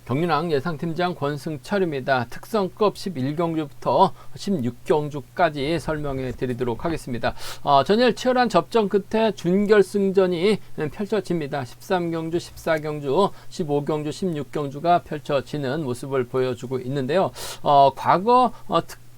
경륜왕 예상팀장 권승철입니다. 특성급 11경주부터 16경주까지 설명해 드리도록 하겠습니다. 전일 치열한 접전 끝에 준결승전이 펼쳐집니다. 13경주, 14경주, 15경주, 16경주가 펼쳐지는 모습을 보여주고 있는데요. 과거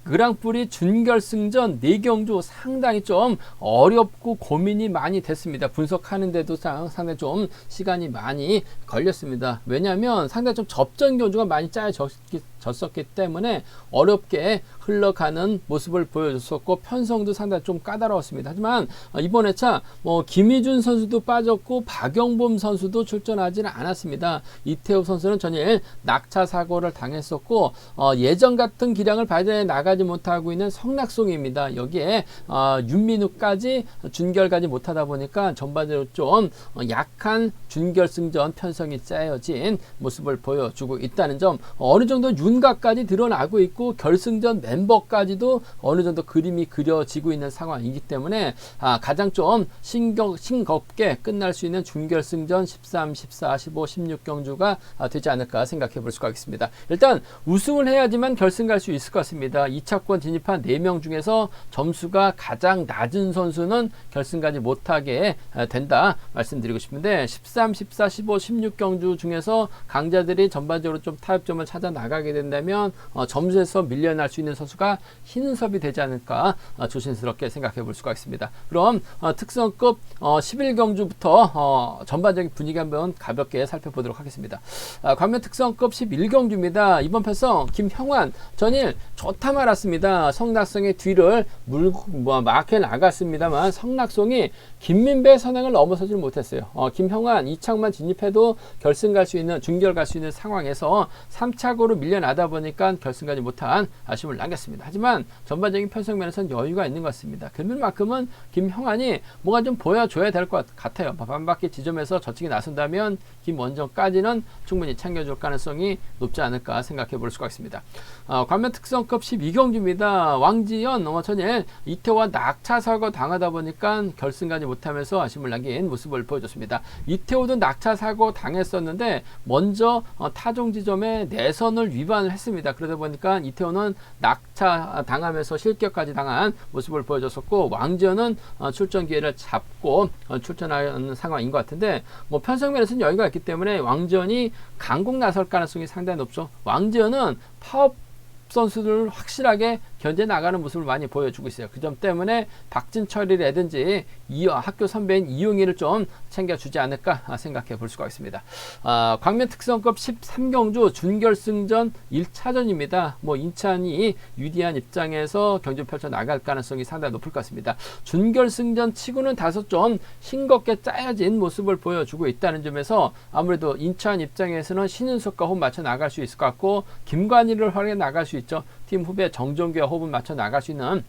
그랑프리 준결승전 4경주 상당히 좀 어렵고 고민이 많이 됐습니다. 분석하는데도 상당히 좀 시간이 많이 걸렸습니다. 왜냐하면 상당히 좀 접전 경주가 많이 짜여졌었기 때문에 어렵게 흘러가는 모습을 보여줬었고 편성도 상당히 좀 까다로웠습니다. 하지만 이번 회차 김희준 선수도 빠졌고 박영범 선수도 출전하지는 않았습니다. 이태호 선수는 전일 낙차 사고를 당했었고 예전 같은 기량을 발휘해 나가지 못하고 있는 성낙송입니다. 여기에 윤민우까지 준결까지 못하다 보니까 전반적으로 좀 약한 준결승전 편성이 짜여진 모습을 보여주고 있다는 점, 어느 정도 윤곽까지 드러나고 있고 결승전 멤버까지도 어느 정도 그림이 그려지고 있는 상황이기 때문에 가장 좀 싱겁게 끝날 수 있는 준결승전 13, 14, 15, 16경주가 되지 않을까 생각해 볼 수가 있습니다. 일단 우승을 해야지만 결승 갈 수 있을 것 같습니다. 2차권 진입한 4명 중에서 점수가 가장 낮은 선수는 결승 가지 못하게 된다 말씀드리고 싶은데, 13, 14, 15, 16경주 중에서 강자들이 전반적으로 좀 타협점을 찾아 나가게 된다면 점수에서 밀려날 수 있는 선수가 신은섭이 되지 않을까 조심스럽게 생각해 볼 수가 있습니다. 그럼 특성급 11경주부터 전반적인 분위기 한번 가볍게 살펴보도록 하겠습니다. 관면 특성급 11경주입니다. 이번 편성 김형환 전일 좋다 말았습니다. 성낙송의 뒤를 물고 막혀 나갔습니다만 성낙송이 김민배 선행을 넘어서지 못했어요. 김형환 2차만 진입해도 결승 갈 수 있는, 준결 갈 수 있는 상황에서 3차고로 밀려나다 보니까 결승 가지 못한 아쉬움을 남겼습니다. 하지만 전반적인 편성면에서는 여유가 있는 것 같습니다. 그만큼은 김형환이 뭔가 좀 보여줘야 될 것 같아요. 반바퀴 지점에서 저측이 나선다면 김원정까지는 충분히 챙겨줄 가능성이 높지 않을까 생각해 볼 수가 있습니다. 관면 특성급 12경주입니다. 왕지연 전일 이태호와 낙차 사고 당하다 보니까 결승 가지 못하면서 아쉬움을 남긴 모습을 보여줬습니다. 이태호도 낙차 사고 당했었는데 먼저 타종 지점에 내선을 위반을 했습니다. 그러다 보니까 이태호는 낙차 당하면서 실격까지 당한 모습을 보여줬었고, 왕지연은 출전 기회를 잡고 출전하는 상황인 것 같은데, 편성면에서는 여유가 있기 때문에 왕지연이 강공 나설 가능성이 상당히 높죠. 왕지연은 파업 선수들을 확실하게 견제 나가는 모습을 많이 보여주고 있어요. 그 점 때문에 박진철이라든지 학교 선배인 이용희를 좀 챙겨주지 않을까 생각해 볼 수가 있습니다. 광면 특성급 13경주 준결승전 1차전입니다. 인찬이 유리한 입장에서 경주 펼쳐 나갈 가능성이 상당히 높을 것 같습니다. 준결승전 치고는 다소 좀 싱겁게 짜여진 모습을 보여주고 있다는 점에서 아무래도 인천 입장에서는 신은석과 호흡 맞춰 나갈 수 있을 것 같고, 김관희를 활용해 나갈 수 있죠. 팀 후배 정종규와 호흡을 맞춰 나갈 수 있는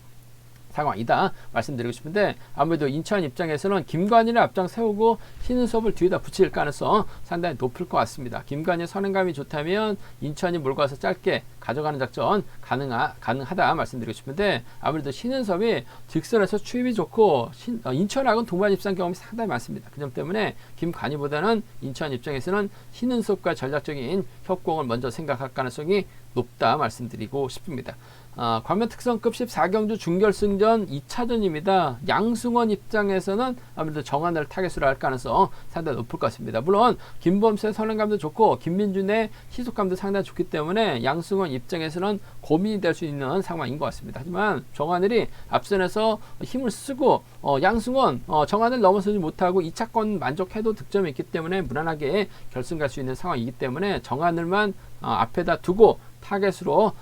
상황이다 말씀드리고 싶은데, 아무래도 인천 입장에서는 김관희를 앞장 세우고 신은섭을 뒤에다 붙일 가능성 상당히 높을 것 같습니다. 김관희의 선행감이 좋다면 인천이 몰고 와서 짧게 가져가는 작전 가능하다 말씀드리고 싶은데, 아무래도 신은섭이 직선에서 추입이 좋고 인천하고는 동반 입상 경험이 상당히 많습니다. 그 점 때문에 김관희보다는 인천 입장에서는 신은섭과 전략적인 협공을 먼저 생각할 가능성이 높다 말씀드리고 싶습니다. 관면 특성급 14경주 준결승전 2차전입니다. 양승원 입장에서는 아무래도 정한을 타겟으로 할 가능성 상당히 높을 것 같습니다. 물론 김범수의 선행감도 좋고 김민준의 시속감도 상당히 좋기 때문에 양승원 입장에서는 고민이 될 수 있는 상황인 것 같습니다. 하지만 정하늘이 앞선에서 힘을 쓰고 양승원, 정하늘 넘어서지 못하고 2차권 만족해도 득점이 있기 때문에 무난하게 결승 갈 수 있는 상황이기 때문에 정하늘만 앞에다 두고 타겟으로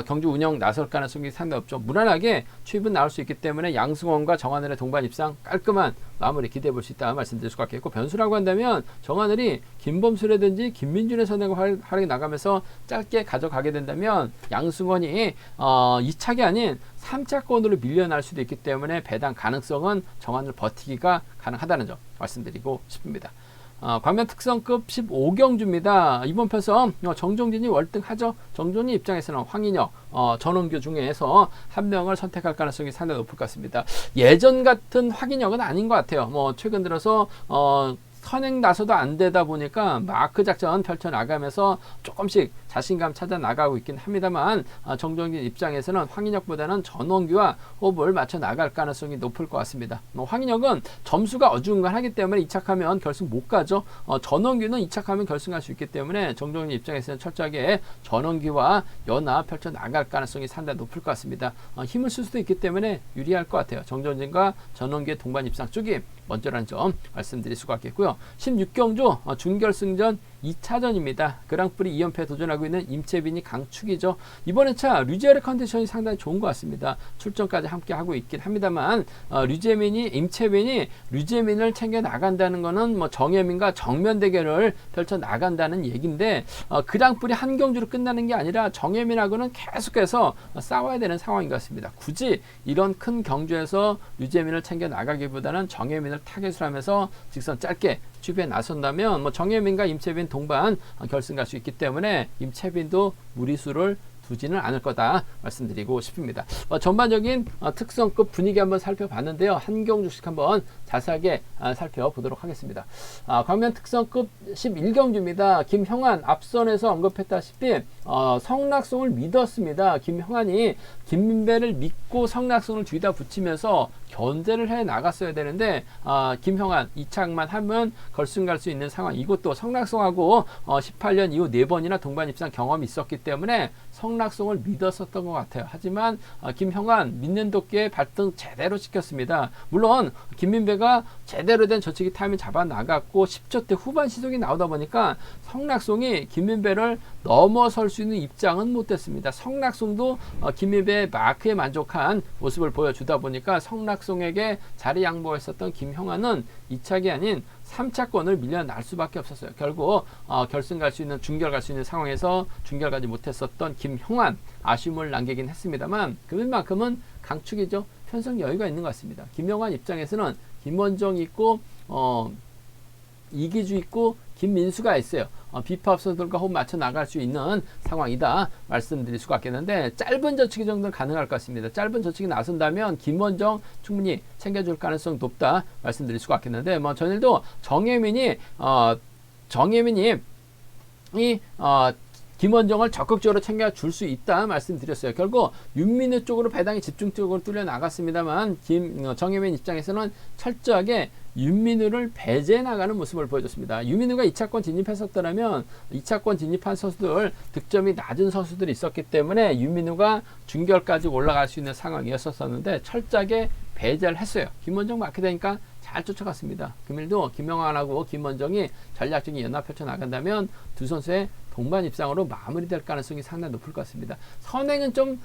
경주 운영 나설 가능성이 상당히 없죠. 무난하게 추입은 나올 수 있기 때문에 양승원과 정하늘의 동반 입상 깔끔한 마무리 기대해 볼 수 있다 말씀드릴 수가 있겠고, 변수라고 한다면 정하늘이 김범수라든지 김민준의 선행을 활용해 나가면서 짧게 가져가게 된다면 양승원이 2차가 아닌 3차권으로 밀려날 수도 있기 때문에 배당 가능성은 정하늘 버티기가 가능하다는 점 말씀드리고 싶습니다. 광면 특성급 15경주입니다. 이번 편성 정종진이 월등하죠. 정종진 입장에서는 황인혁, 전원규 중에서 한 명을 선택할 가능성이 상당히 높을 것 같습니다. 예전 같은 황인혁은 아닌 것 같아요. 최근 들어서 선행 나서도 안 되다 보니까 마크 작전 펼쳐나가면서 조금씩 자신감 찾아 나가고 있긴 합니다만 정종진 입장에서는 황인혁보다는 전원기와 호흡을 맞춰 나갈 가능성이 높을 것 같습니다. 황인혁은 점수가 어중간하기 때문에 이착하면 결승 못 가죠. 전원기는 이착하면 결승 갈 수 있기 때문에 정종진 입장에서는 철저하게 전원기와 연합 펼쳐 나갈 가능성이 상당히 높을 것 같습니다. 힘을 쓸 수도 있기 때문에 유리할 것 같아요. 정종진과 전원기의 동반 입상 쪽이 먼저라는 점 말씀드릴 수가 있겠고요. 16경주 준결승전 2차전입니다. 그랑프리 2연패 도전하고 있는 임채빈이 강축이죠. 이번 회차 류지열의 컨디션이 상당히 좋은 것 같습니다. 출전까지 함께 하고 있긴 합니다만 임채빈이 류재민을 챙겨 나간다는 것은 뭐 정혜민과 정면 대결을 펼쳐 나간다는 얘기인데 그랑프리 한 경주로 끝나는 게 아니라 정혜민하고는 계속해서 싸워야 되는 상황인 것 같습니다. 굳이 이런 큰 경주에서 류재민을 챙겨 나가기보다는 정혜민을 타겟으로 하면서 직선 짧게 취비에 나선다면 뭐 정혜민과 임채빈 동반 결승 갈 수 있기 때문에 임채빈도 무리수를 두지는 않을 거다 말씀드리고 싶습니다. 전반적인 특성급 분위기 한번 살펴봤는데요. 한 경주씩 한번 자세하게 살펴보도록 하겠습니다. 광면 특성급 11경주입니다. 김형환 앞선에서 언급했다시피 성낙송을 믿었습니다. 김형환이 김민배를 믿고 성낙송을 뒤다 붙이면서 견제를 해 나갔어야 되는데 김형환 이착만 하면 결승 갈 수 있는 상황. 이것도 성낙송하고 18년 이후 4번이나 동반 입상 경험이 있었기 때문에 성낙송을 믿었었던 것 같아요. 하지만 김형환 믿는 도끼에 발등 제대로 시켰습니다. 물론 김민배가 제대로 된 저치기 타이밍 잡아 나갔고 10초 때 후반 시속이 나오다 보니까 성낙송이 김민배를 넘어설 수 있는 입장은 못 됐습니다. 성낙송도 김민배의 마크에 만족한 모습을 보여주다 보니까 성낙송에게 자리 양보했었던 김형환은 2차기 아닌 3차권을 밀려날 수밖에 없었어요. 결국 결승 갈 수 있는 준결 갈 수 있는 상황에서 준결 가지 못했었던 김형환 아쉬움을 남기긴 했습니다만 그만큼은 강축이죠. 편성 여유가 있는 것 같습니다. 김형환 입장에서는 김원정이 있고 이기주 있고 김민수가 있어요. 비팝 선수들과 호흡 맞춰 나갈 수 있는 상황이다 말씀드릴 수가 있겠는데 짧은 저치기 정도는 가능할 것 같습니다. 짧은 저치기 나선다면 김원정 충분히 챙겨줄 가능성 높다 말씀드릴 수가 있겠는데 뭐 전일도 정혜민이 김원정을 적극적으로 챙겨줄 수 있다 말씀드렸어요. 결국 윤민우 쪽으로 배당이 집중적으로 뚫려 나갔습니다만 정혜민 입장에서는 철저하게 윤민우를 배제해 나가는 모습을 보여줬습니다. 윤민우가 2차권 진입했었더라면 2차권 진입한 선수들 득점이 낮은 선수들이 있었기 때문에 윤민우가 준결까지 올라갈 수 있는 상황이었었는데 철저하게 배제를 했어요. 김원정 맞게 되니까 잘 쫓아갔습니다. 금일도 김영환하고 김원정이 전략적인 연합 펼쳐 나간다면 두 선수의 동반 입상으로 마무리될 가능성이 상당히 높을 것 같습니다. 선행은 좀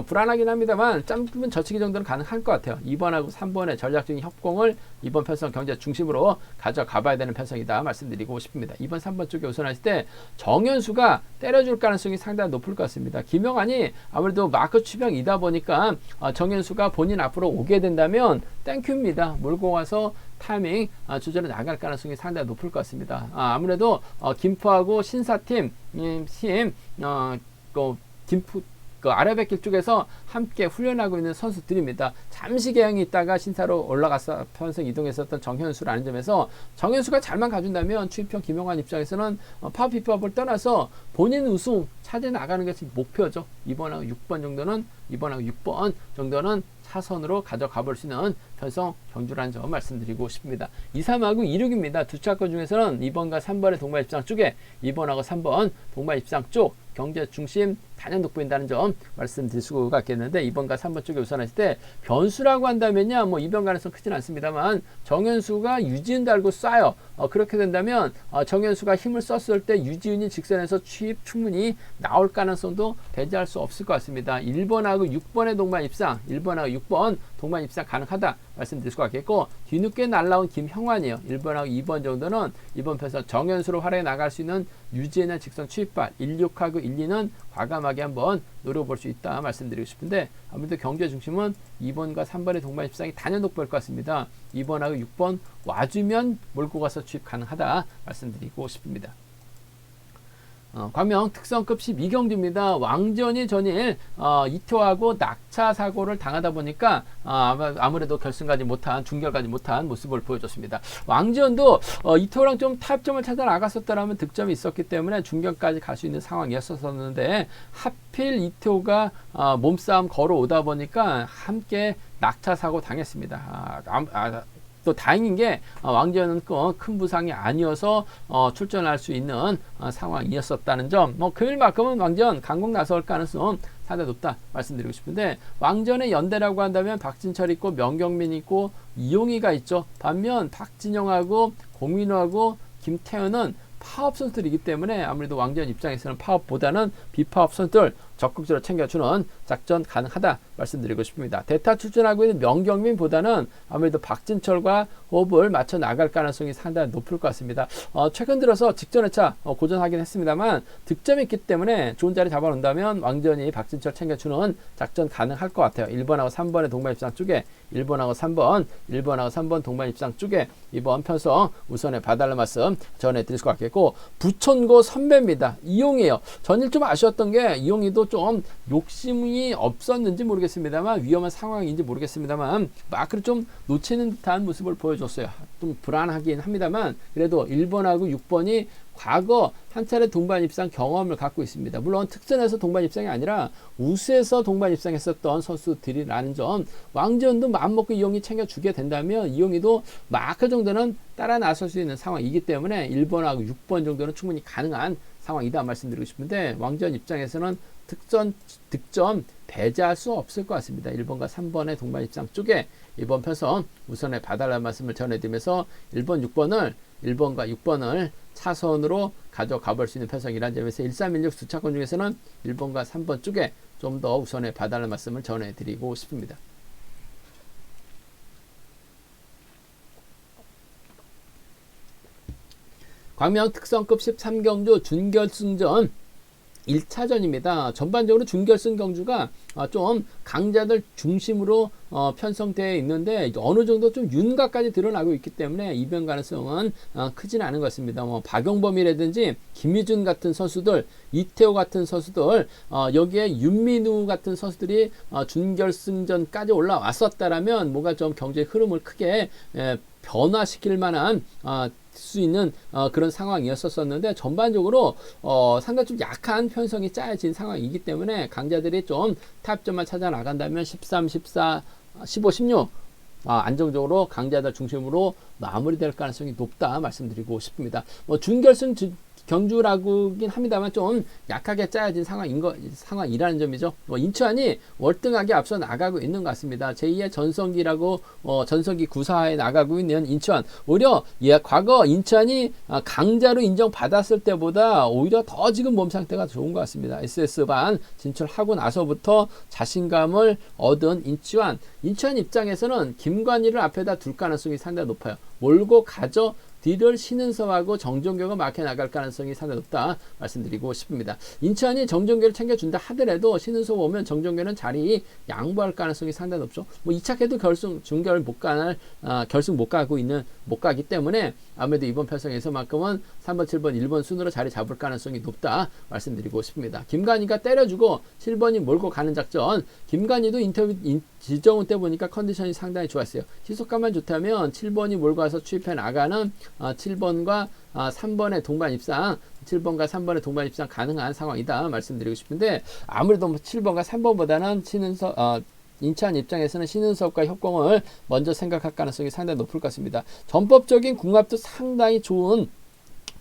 불안하긴 합니다만 짧은 저치기 정도는 가능할 것 같아요. 2번하고 3번의 전략적인 협공을 이번 편성 경제 중심으로 가져가 봐야 되는 편성이다 말씀드리고 싶습니다. 2번, 3번 쪽에 우선하실 때 정현수가 때려줄 가능성이 상당히 높을 것 같습니다. 김영환이 아무래도 마크 추병이다 보니까 정현수가 본인 앞으로 오게 된다면 땡큐입니다. 몰고 와서 타이밍 조절해 나갈 가능성이 상당히 높을 것 같습니다. 아무래도 김포하고 신사팀 아래백길 쪽에서 함께 훈련하고 있는 선수들입니다. 잠시 개항이 있다가 신사로 올라가서 편성 이동했었던 정현수라는 점에서 정현수가 잘만 가준다면 추임평 김영환 입장에서는 파워피법을 떠나서 본인 우승 차지해 나가는 것이 목표죠. 2번하고 6번 정도는 차선으로 가져가 볼 수 있는 편성 경주라는 점 말씀드리고 싶습니다. 2, 3하고 2, 6입니다. 두 차권 중에서는 2번과 3번의 동반 입상 쪽에 2번하고 3번 동반 입상 쪽 경제 중심 단연 돋보인다는 점 말씀드릴 수가 있겠는데 2번과 3번 쪽에 우선하실 때 변수라고 한다면요 뭐 이변 가능성 크진 않습니다만 정현수가 유지은 달고 쏴요. 그렇게 된다면 정현수가 힘을 썼을 때 유지은이 직선에서 취입 충분히 나올 가능성도 배제할 수 없을 것 같습니다. 1번하고 6번의 동반 입상 1번하고 6번 동반 입상 가능하다 말씀드릴 수가 있겠고 뒤늦게 날라온 김형환이요. 1번하고 2번 정도는 이번 편에서 정현수로 활약해 나갈 수 있는 유지은의 직선 취입발 16하고 1, 2는 과감하게 한번 노려볼 수 있다 말씀드리고 싶은데 아무래도 경제 중심은 2번과 3번의 동반 입상이 단연 돋보일 것 같습니다. 2번하고 6번 와주면 몰고 가서 취입 가능하다 말씀드리고 싶습니다. 광명 특성급 12경주입니다. 왕지연이 전일 이토하고 낙차 사고를 당하다 보니까 아무래도 결승까지 못한, 중결까지 못한 모습을 보여줬습니다. 왕지연도 이토랑 좀 타협점을 찾아 나갔었더라면 득점이 있었기 때문에 중결까지 갈 수 있는 상황이었었는데, 하필 이토가 몸싸움 걸어오다 보니까 함께 낙차 사고 당했습니다. 또 다행인 게 왕지연은 큰 부상이 아니어서 출전할 수 있는 상황이었었다는 점. 금일만큼은 왕지연 강공 나설 가능성 상당히 높다 말씀드리고 싶은데, 왕지연의 연대라고 한다면 박진철 있고 명경민 있고 이용희가 있죠. 반면 박진영하고 공민호하고 김태현은 파업 선수들이기 때문에 아무래도 왕지연 입장에서는 파업보다는 비파업 선수들 적극적으로 챙겨주는 작전 가능하다 말씀드리고 싶습니다. 대타 출전하고 있는 명경민보다는 아무래도 박진철과 호흡을 맞춰 나갈 가능성이 상당히 높을 것 같습니다. 최근 들어서 직전 회차 고전하긴 했습니다만 득점이 있기 때문에 좋은 자리 잡아놓는다면 왕지연이 박진철 챙겨주는 작전 가능할 것 같아요. 1번하고 3번의 동반 입상 쪽에 1번하고 3번 동반 입상 쪽에 이번 편성 우선에 봐달라는 말씀 전해드릴 것 같겠고, 부천고 선배입니다. 이용이에요. 전일 좀 아쉬웠던 게 이용이도 좀 욕심이 없었는지 모르겠습니다만, 위험한 상황인지 모르겠습니다만 마크를 좀 놓치는 듯한 모습을 보여줬어요. 좀 불안하긴 합니다만 그래도 1번하고 6번이 과거 한 차례 동반 입상 경험을 갖고 있습니다. 물론 특전에서 동반 입상이 아니라 우수에서 동반 입상했었던 선수들이라는 점, 왕지연도 마음먹고 이용이 챙겨주게 된다면 이용이도 마크 정도는 따라 나설 수 있는 상황이기 때문에 1번하고 6번 정도는 충분히 가능한 상황이다 말씀드리고 싶은데, 왕지연 입장에서는 득점 배제할 수 없을 것 같습니다. 1번과 3번의 동반 입상 쪽에 이번 편성 우선에 봐달라는 말씀을 전해드리면서 1번과 6번을 차선으로 가져가 볼 수 있는 편성이라는 점에서 1316 수차권 중에서는 1번과 3번 쪽에 좀 더 우선에 봐달라는 말씀을 전해드리고 싶습니다. 광명 특성급 13경주 준결승전 1차전입니다. 전반적으로 준결승 경주가 좀 강자들 중심으로 편성되어 있는데 어느 정도 좀 윤곽까지 드러나고 있기 때문에 이변 가능성은 크지는 않은 것 같습니다. 박용범이라든지 김희준 같은 선수들, 이태호 같은 선수들, 여기에 윤민우 같은 선수들이 준결승전까지 올라왔었다라면 뭔가 좀 경제의 흐름을 크게 변화시킬 만한 수 있는 그런 상황이었었는데, 전반적으로 상당히 좀 약한 편성이 짜여진 상황이기 때문에 강자들이 좀 타협점만 찾아 나간다면 13, 14, 15, 16 안정적으로 강자들 중심으로 마무리될 가능성이 높다 말씀드리고 싶습니다. 준결승 경주라고긴 합니다만 좀 약하게 짜여진 상황이라는 점이죠. 인천이 월등하게 앞서 나가고 있는 것 같습니다. 제2의 전성기라고 전성기 구사에 나가고 있는 인천, 오히려 과거 인천이 강자로 인정받았을 때보다 오히려 더 지금 몸 상태가 좋은 것 같습니다. SS반 진출하고 나서부터 자신감을 얻은 인천 입장에서는 김관희를 앞에다 둘 가능성이 상당히 높아요. 몰고 가져 뒤를 신은섭하고 정종교가 막혀 나갈 가능성이 상당히 높다 말씀드리고 싶습니다. 인천이 정종교를 챙겨준다 하더라도 신은섭 오면 정종교는 자리 양보할 가능성이 상당히 높죠. 2차에도 결승 못 가기 때문에 아무래도 이번 편성에서만큼은 3번, 7번, 1번 순으로 자리 잡을 가능성이 높다 말씀드리고 싶습니다. 김관희가 때려주고 7번이 몰고 가는 작전. 김관희도 인터뷰 지정훈 때 보니까 컨디션이 상당히 좋았어요. 시속감만 좋다면 7번이 몰고 와서 추입해 나가는 7번과 3번의 동반 입상, 7번과 3번의 동반 입상 가능한 상황이다 말씀드리고 싶은데, 아무래도 7번과 3번보다는 인천 입장에서는 신은섭과 협공을 먼저 생각할 가능성이 상당히 높을 것 같습니다. 전법적인 궁합도 상당히 좋은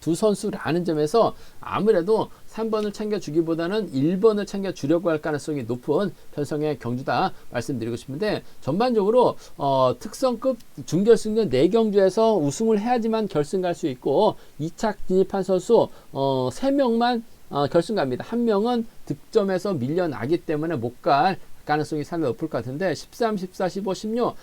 두 선수라는 점에서 아무래도 3번을 챙겨주기보다는 1번을 챙겨주려고 할 가능성이 높은 편성의 경주다 말씀드리고 싶은데, 전반적으로 특성급 준결승전 4경주에서 우승을 해야지만 결승 갈 수 있고, 2차 진입한 선수 3명만 결승 갑니다. 1명은 득점에서 밀려나기 때문에 못 갈 가능성이 상당히 높을 것 같은데, 13, 14, 15, 16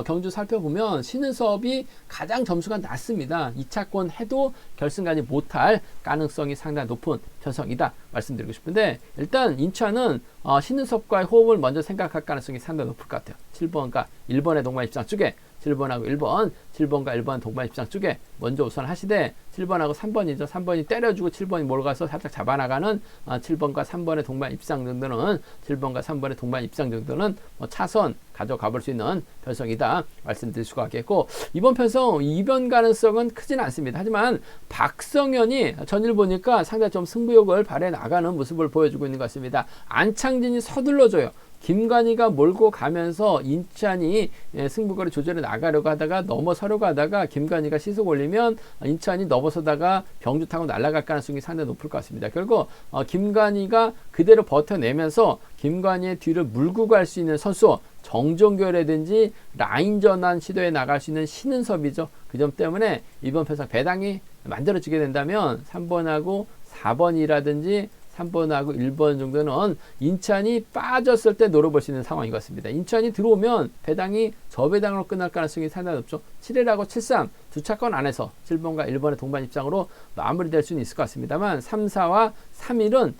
경주 살펴보면 신은섭이 가장 점수가 낮습니다. 2차권 해도 결승까지 못할 가능성이 상당히 높은 편성이다 말씀드리고 싶은데, 일단 인천은 신은섭과의 호흡을 먼저 생각할 가능성이 상당히 높을 것 같아요. 7번과 1번의 동반 입상 쪽에 7번하고 1번, 7번과 1번 동반 입장 쪽에 먼저 우선 하시되 7번하고 3번이죠. 3번이 때려주고 7번이 몰아가서 살짝 잡아나가는 7번과 3번의 동반 입장 정도는 7번과 3번의 동반 입장 정도는 차선 가져가 볼 수 있는 편성이다 말씀드릴 수가 있겠고, 이번 편성 2번 가능성은 크진 않습니다. 하지만 박성현이 전일 보니까 상당히 좀 승부욕을 발휘해 나가는 모습을 보여주고 있는 것 같습니다. 안창진이 서둘러줘요. 김관희가 몰고 가면서 인찬이 승부거리 조절해 나가려고 하다가 넘어서려고 하다가 김관희가 시속 올리면 인찬이 넘어서다가 병주 타고 날아갈 가능성이 상당히 높을 것 같습니다. 결국 김관희가 그대로 버텨내면서 김관희의 뒤를 물고 갈 수 있는 선수 정종결이라든지 라인 전환 시도에 나갈 수 있는 신은섭이죠. 그 점 때문에 이번 편성 배당이 만들어지게 된다면 3번하고 4번이라든지 3번하고 1번 정도는 인찬이 빠졌을 때 노려볼 수 있는 상황인 것 같습니다. 인찬이 들어오면 배당이 저배당으로 끝날 가능성이 상당히 높죠. 7일하고 73 두 차권 안에서 7번과 1번의 동반 입장으로 마무리될 수는 있을 것 같습니다만 3, 4와 3일은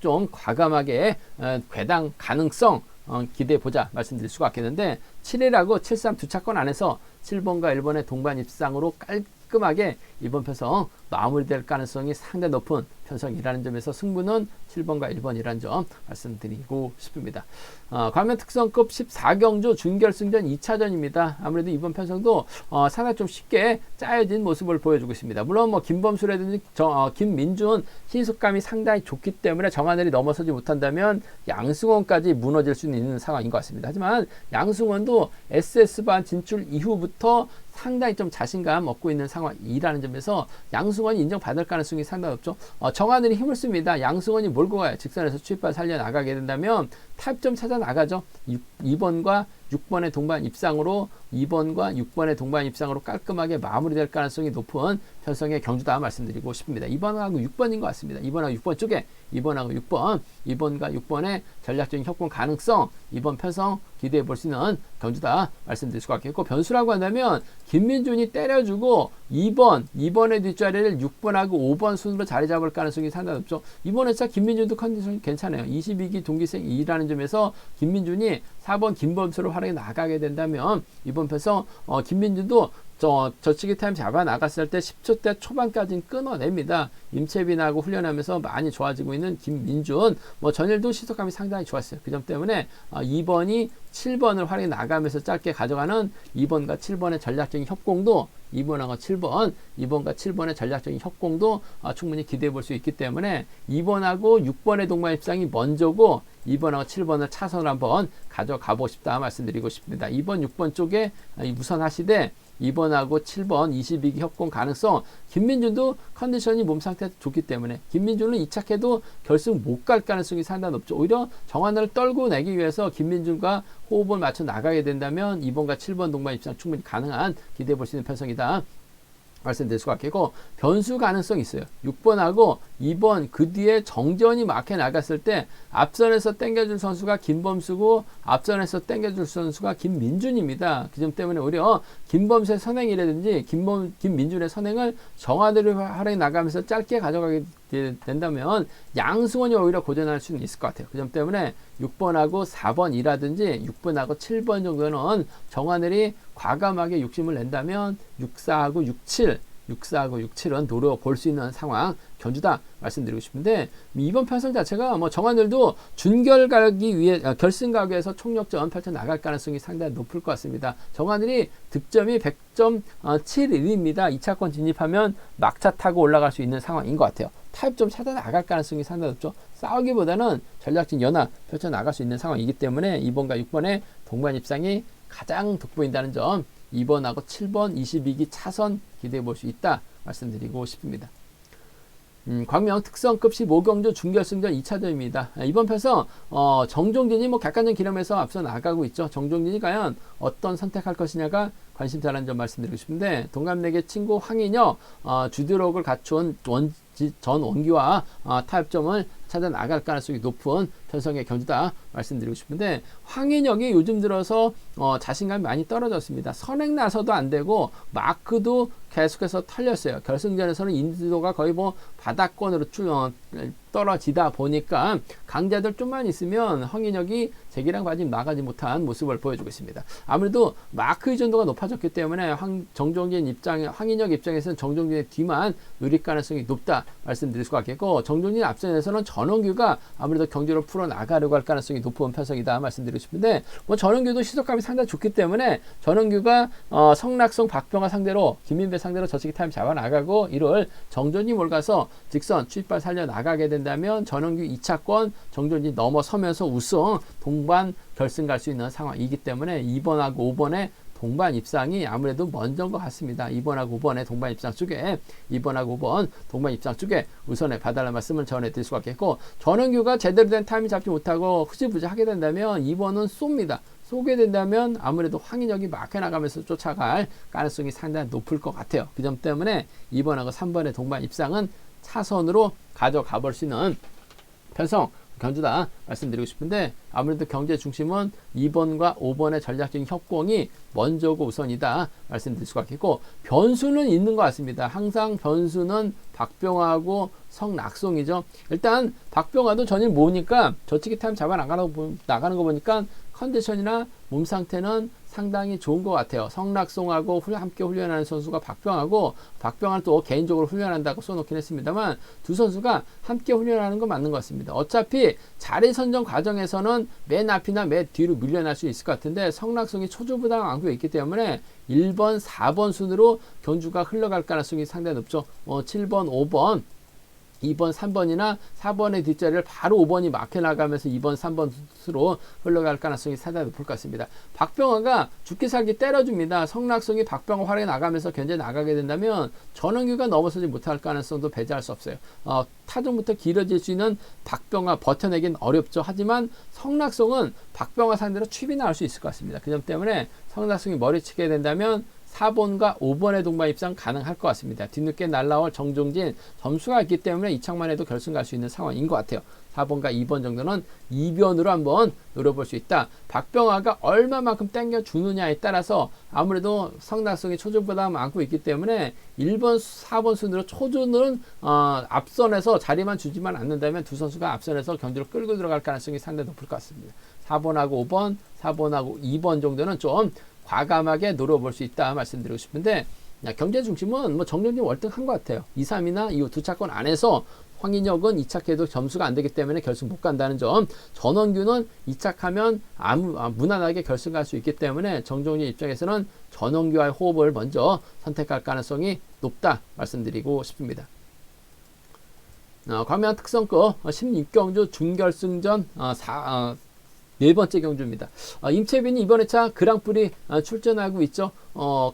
좀 과감하게 배당 가능성 기대해보자 말씀드릴 수가 있겠는데, 7일하고 73 두 차권 안에서 7번과 1번의 동반 입장으로 깔끔하게 이번 편성 마무리될 가능성이 상당히 높은 편성이라는 점에서 승부는 7번과 1번이라는 점 말씀드리고 싶습니다. 과면 특성급 14경주 준결승전 2차전입니다. 아무래도 이번 편성도 상당히 좀 쉽게 짜여진 모습을 보여주고 있습니다. 물론 뭐 김범수라든지 김민준 신속감이 상당히 좋기 때문에 정하늘이 넘어서지 못한다면 양승원까지 무너질 수 있는 상황인 것 같습니다. 하지만 양승원도 SS반 진출 이후부터 상당히 좀 자신감 얻고 있는 상황이라는 점에서 양승원이 인정받을 가능성이 상당히 높죠. 정하늘이 힘을 씁니다. 양승원이 몰고 가요. 직선에서 추입발 살려 나가게 된다면 타입점 찾아 나가죠. 2번과 6번의 동반 입상으로 2번과 6번의 동반 입상으로 깔끔하게 마무리될 가능성이 높은 편성의 경주다 말씀드리고 싶습니다. 2번하고 6번인 것 같습니다. 2번하고 6번 쪽에 2번하고 6번, 2번과 6번의 전략적인 협공 가능성, 이번 편성 기대해 볼 수 있는 경주다 말씀드릴 수가 있겠고, 변수라고 한다면 김민준이 때려주고 2번의 뒷자리를 6번하고 5번 순으로 자리 잡을 가능성이 상당히 높죠. 이번에 진짜 김민준도 컨디션이 괜찮아요. 22기 동기생이라는 점에서 김민준이 4번 김범수를 활용해 나가게 된다면 이번 편성 김민준도 저치기 타임 잡아 나갔을 때 10초대 초반까지는 끊어냅니다. 임채빈하고 훈련하면서 많이 좋아지고 있는 김민준, 전일도 시속감이 상당히 좋았어요. 그 점 때문에 2번이 7번을 활용해 나가면서 짧게 가져가는 2번과 7번의 전략적인 협공도 2번하고 7번, 2번과 7번의 전략적인 협공도 충분히 기대해 볼 수 있기 때문에 2번하고 6번의 동반 입상이 먼저고 2번하고 7번을 차선을 한번 가져가 보고 싶다 말씀드리고 싶습니다. 2번, 6번 쪽에 우선 하시되 2번하고 7번 22기 협공 가능성, 김민준도 컨디션이 몸 상태가 좋기 때문에 김민준은 2차해도 결승 못 갈 가능성이 상당히 높죠. 오히려 정하늘을 떨고 내기 위해서 김민준과 호흡을 맞춰 나가게 된다면 2번과 7번 동반 입상 충분히 가능한 기대해 볼 수 있는 편성이다 말씀드릴 수가 있겠고, 변수 가능성이 있어요. 6번하고 2번 그 뒤에 정전이 막혀 나갔을 때 앞선에서 땡겨줄 선수가 김범수고 앞선에서 땡겨줄 선수가 김민준입니다. 그 점 때문에 오히려 김범수의 선행이라든지 김민준의 선행을 정하늘을 활용해 나가면서 짧게 가져가게 된다면 양승원이 오히려 고전할 수는 있을 것 같아요. 그 점 때문에 6번하고 4번이라든지 6번하고 7번 정도는 정하늘이 과감하게 욕심을 낸다면 64하고 67, 64하고 67은 노려볼 수 있는 상황 견주다 말씀드리고 싶은데, 이번 편성 자체가 정하늘도 준결 가기 위해 결승 가기 위해서 총력전 펼쳐 나갈 가능성이 상당히 높을 것 같습니다. 정하늘이 득점이 100.71입니다. 2차권 진입하면 막차 타고 올라갈 수 있는 상황인 것 같아요. 타입 좀 찾아 나갈 가능성이 상당히 높죠. 싸우기보다는 전략적 연합 펼쳐 나갈 수 있는 상황이기 때문에 2번과 6번의 동반 입상이 가장 돋보인다는 점, 2번하고 7번 22기 차선 기대해 볼 수 있다 말씀드리고 싶습니다. 광명 특성급 15경주 준결승전 2차전입니다. 이번 편성 정종진이 객관적 기념에서 앞서 나가고 있죠. 정종진이 과연 어떤 선택할 것이냐가 관심사라는 점 말씀드리고 싶은데, 동갑내기 친구 황인혁 주드록을 갖춘 전 원기와 타협점을 찾아 나갈 가능성이 높은 편성의 경주다 말씀드리고 싶은데, 황인혁이 요즘 들어서 자신감이 많이 떨어졌습니다. 선행 나서도 안 되고 마크도 계속해서 털렸어요. 결승전에서는 인지도가 거의 뭐 바닥권으로 떨어지다 보니까 강자들 좀만 있으면 황인혁이 제기랑 바지 나가지 못한 모습을 보여주고 있습니다. 아무래도 마크 의존도가 높아졌기 때문에 황인혁 입장에서는 정종진의 뒤만 누릴 가능성이 높다 말씀드릴 수가 있겠고, 정종진 앞선에서는 전원규가 아무래도 경기를 풀어나가려고 할 가능성이 높은 편성이다 말씀드리고 싶은데, 뭐 전원규도 시속감이 상당히 좋기 때문에 전원규가 성낙송 박병화 상대로 김민배 상대로 저치기 타임 잡아나가고, 이를 정전이 몰가서 직선 추입발 살려나가게 된다면 전원규 2차권 정전이 넘어서면서 우승 동반 결승 갈 수 있는 상황이기 때문에 2번하고 5번의 동반 입상이 아무래도 먼저인 것 같습니다. 2번하고 5번의 동반 입상 쪽에, 2번하고 5번 동반 입상 쪽에 우선에 봐달라는 말씀을 전해드릴 수가 있겠고, 전원규가 제대로 된 타이밍 잡지 못하고 흐지부지 하게 된다면 2번은 쏩니다. 쏘게 된다면 아무래도 황인혁이 막혀나가면서 쫓아갈 가능성이 상당히 높을 것 같아요. 그 점 때문에 2번하고 3번의 동반 입상은 차선으로 가져가 볼 수 있는 편성 경주다 말씀드리고 싶은데, 아무래도 경제 중심은 2번과 5번의 전략적인 협공이 먼저고 우선이다 말씀드릴 수가 있겠고, 변수는 있는 것 같습니다. 항상 변수는 박병화하고 성낙송이죠. 일단 박병화도 전일 모으니까 저치기 타임 잡아 나가는 거 보니까 컨디션이나 몸 상태는 상당히 좋은 것 같아요. 성낙송하고 함께 훈련하는 선수가 박병하고, 박병하는 또 개인적으로 훈련한다고 써놓긴 했습니다만, 두 선수가 함께 훈련하는 건 맞는 것 같습니다. 어차피 자리 선정 과정에서는 맨 앞이나 맨 뒤로 밀려날 수 있을 것 같은데, 성낙송이 초조부담 안고 있기 때문에 1번, 4번 순으로 경주가 흘러갈 가능성이 상당히 높죠. 7번, 5번, 2번, 3번이나 4번의 뒷자리를 바로 5번이 막혀나가면서 2번, 3번 수로 흘러갈 가능성이 상당히 높을 것 같습니다. 박병화가 죽기 살기 때려줍니다. 성낙송이 박병화 활에 나가면서 견제 나가게 된다면 전원규가 넘어서지 못할 가능성도 배제할 수 없어요. 타종부터 길어질 수 있는 박병화 버텨내긴 어렵죠. 하지만 성낙송은 박병화 상대로 칩이 나올 수 있을 것 같습니다. 그 점 때문에 성낙송이 머리치게 된다면 4번과 5번의 동반 입상 가능할 것 같습니다. 뒤늦게 날라올 정종진 점수가 있기 때문에 이창만 해도 결승 갈 수 있는 상황인 것 같아요. 4번과 2번 정도는 이변으로 한번 노려볼 수 있다. 박병화가 얼마만큼 땡겨주느냐에 따라서 아무래도 성낙송이 초전보다 안고 있기 때문에 1번, 4번 순으로 초전은 앞선에서 자리만 주지만 않는다면 두 선수가 앞선에서 경기를 끌고 들어갈 가능성이 상당히 높을 것 같습니다. 4번하고 5번, 4번하고 2번 정도는 좀 과감하게 노려볼 수 있다 말씀드리고 싶은데, 경제 중심은 뭐 정종진 월등한 것 같아요. 2, 3이나 이후 두 차권 안에서 황인혁은 2착해도 점수가 안 되기 때문에 결승 못 간다는 점, 전원규는 2착하면 무난하게 결승 갈 수 있기 때문에 정종진 입장에서는 전원규와의 호흡을 먼저 선택할 가능성이 높다 말씀드리고 싶습니다. 과면 특성급 16경주 준결승전 네 번째 경주입니다. 임채빈이 이번 회차 그랑프리 출전하고 있죠.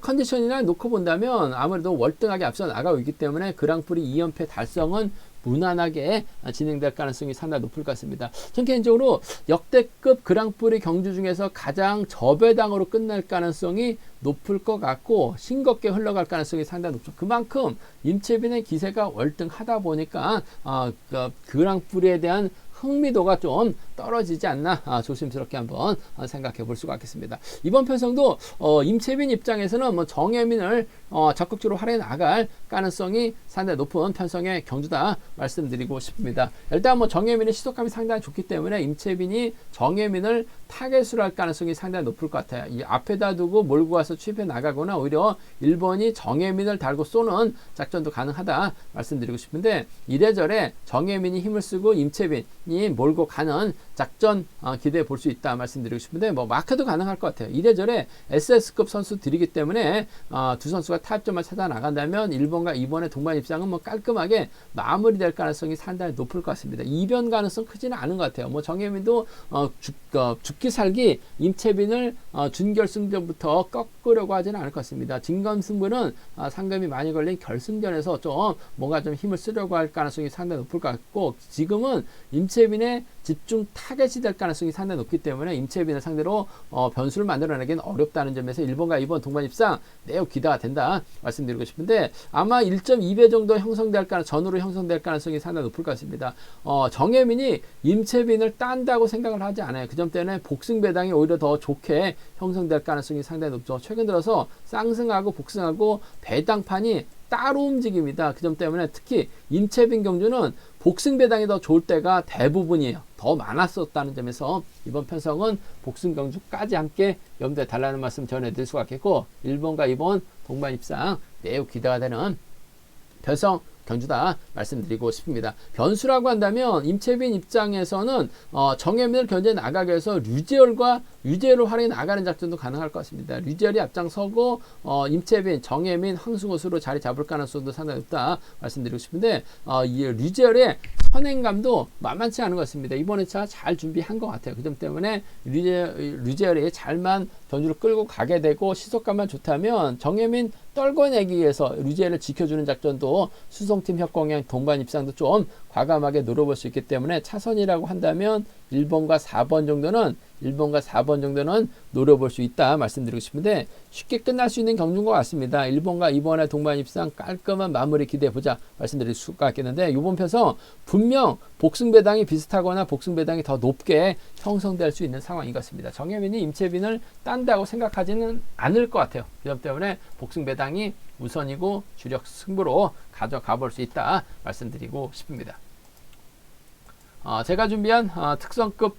컨디션이나 놓고 본다면 아무래도 월등하게 앞서 나가고 있기 때문에 그랑프리 2연패 달성은 무난하게 진행될 가능성이 상당히 높을 것 같습니다. 전 개인적으로 역대급 그랑프리 경주 중에서 가장 저배당으로 끝날 가능성이 높을 것 같고, 싱겁게 흘러갈 가능성이 상당히 높죠. 그만큼 임채빈의 기세가 월등하다 보니까 그랑프리에 대한 흥미도가 좀 떨어지지 않나 조심스럽게 한번 생각해 볼 수가 있겠습니다. 이번 편성도 임채빈 입장에서는 뭐 정혜민을 적극적으로 활용해 나갈 가능성이 상당히 높은 편성의 경주다 말씀드리고 싶습니다. 일단 뭐 정혜민의 시속감이 상당히 좋기 때문에 임채빈이 정혜민을 타겟으로 할 가능성이 상당히 높을 것 같아요. 이 앞에다 두고 몰고 와서 취입해 나가거나 오히려 1번이 정혜민을 달고 쏘는 작전도 가능하다 말씀드리고 싶은데, 이래저래 정혜민이 힘을 쓰고 임채빈이 몰고 가는 작전 기대해 볼 수 있다 말씀드리고 싶은데, 뭐 마크도 가능할 것 같아요. 이래저래 SS급 선수들이기 때문에 두 선수가 타협점을 찾아 나간다면 1번과 2번의 동반 입상은 뭐 깔끔하게 마무리될 가능성이 상당히 높을 것 같습니다. 이변 가능성 크지는 않은 것 같아요. 뭐 정혜민도 죽기 살기 임채빈을 준결승전부터 꺾으려고 하지는 않을 것 같습니다. 진검승부는 상금이 많이 걸린 결승전에서 좀 뭔가 좀 힘을 쓰려고 할 가능성이 상당히 높을 것 같고, 지금은 임채빈의 집중 타겟이 될 가능성이 상당히 높기 때문에 임채빈을 상대로 변수를 만들어내기는 어렵다는 점에서 1번과 2번 동반 입상 매우 기대가 된다 말씀드리고 싶은데, 아마 1.2배 정도 형성될 전으로 형성될 가능성이 상당히 높을 것 같습니다. 정혜민이 임채빈을 딴다고 생각을 하지 않아요. 그 점 때문에 복승 배당이 오히려 더 좋게 형성될 가능성이 상당히 높죠. 최근 들어서 쌍승하고 복승하고 배당판이 따로 움직입니다. 그 점 때문에 특히 임채빈 경주는 복승 배당이 더 좋을 때가 대부분이에요. 더 많았었다는 점에서 이번 편성은 복승 경주까지 함께 염두에 달라는 말씀 전해드릴 수가 있겠고, 1번과 2번 동반 입상 매우 기대가 되는 편성 경주다 말씀드리고 싶습니다. 변수라고 한다면 임채빈 입장에서는 정혜민을 견제 나가기 위해서 류지열을 활용해 나가는 작전도 가능할 것 같습니다. 류지열이 앞장서고 임채빈, 정혜민, 황승호수로 자리 잡을 가능성도 상당히 높다 말씀드리고 싶은데, 이 류지열의 선행감도 만만치 않은 것 같습니다. 이번 회차 잘 준비한 것 같아요. 그 점 때문에 류지열이 잘만 변주를 끌고 가게 되고 시속감만 좋다면 정혜민 떨궈내기 위해서 류지열을 지켜주는 작전도 수송팀 협공행 동반 입상도 좀 과감하게 노려볼 수 있기 때문에 차선이라고 한다면 1번과 4번 정도는 노려볼 수 있다 말씀드리고 싶은데, 쉽게 끝날 수 있는 경주인 것 같습니다. 1번과 2번의 동반 입상 깔끔한 마무리 기대해보자 말씀드릴 수가 있겠는데, 이번 편성 분명 복승 배당이 비슷하거나 복승 배당이 더 높게 형성될 수 있는 상황인 것 같습니다. 정혜민이 임채빈을 딴다고 생각하지는 않을 것 같아요. 그 점 때문에 복승 배당이 우선이고 주력 승부로 가져가 볼 수 있다 말씀드리고 싶습니다. 제가 준비한 특성급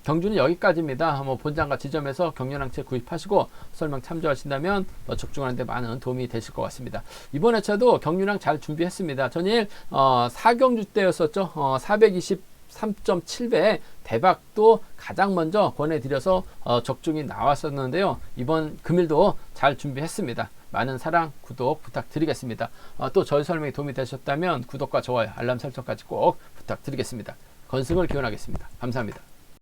경주는 여기까지입니다. 본장과 지점에서 경륜항체 구입하시고 설명 참조하신다면 적중하는 데 많은 도움이 되실 것 같습니다. 이번 회차도 경륜항 잘 준비했습니다. 전일 4경주 때였었죠. 423.7배 대박도 가장 먼저 권해드려서 적중이 나왔었는데요. 이번 금일도 잘 준비했습니다. 많은 사랑, 구독 부탁드리겠습니다. 또 저희 설명이 도움이 되셨다면 구독과 좋아요, 알람 설정까지 꼭 부탁드리겠습니다. 건승을 기원하겠습니다. 감사합니다.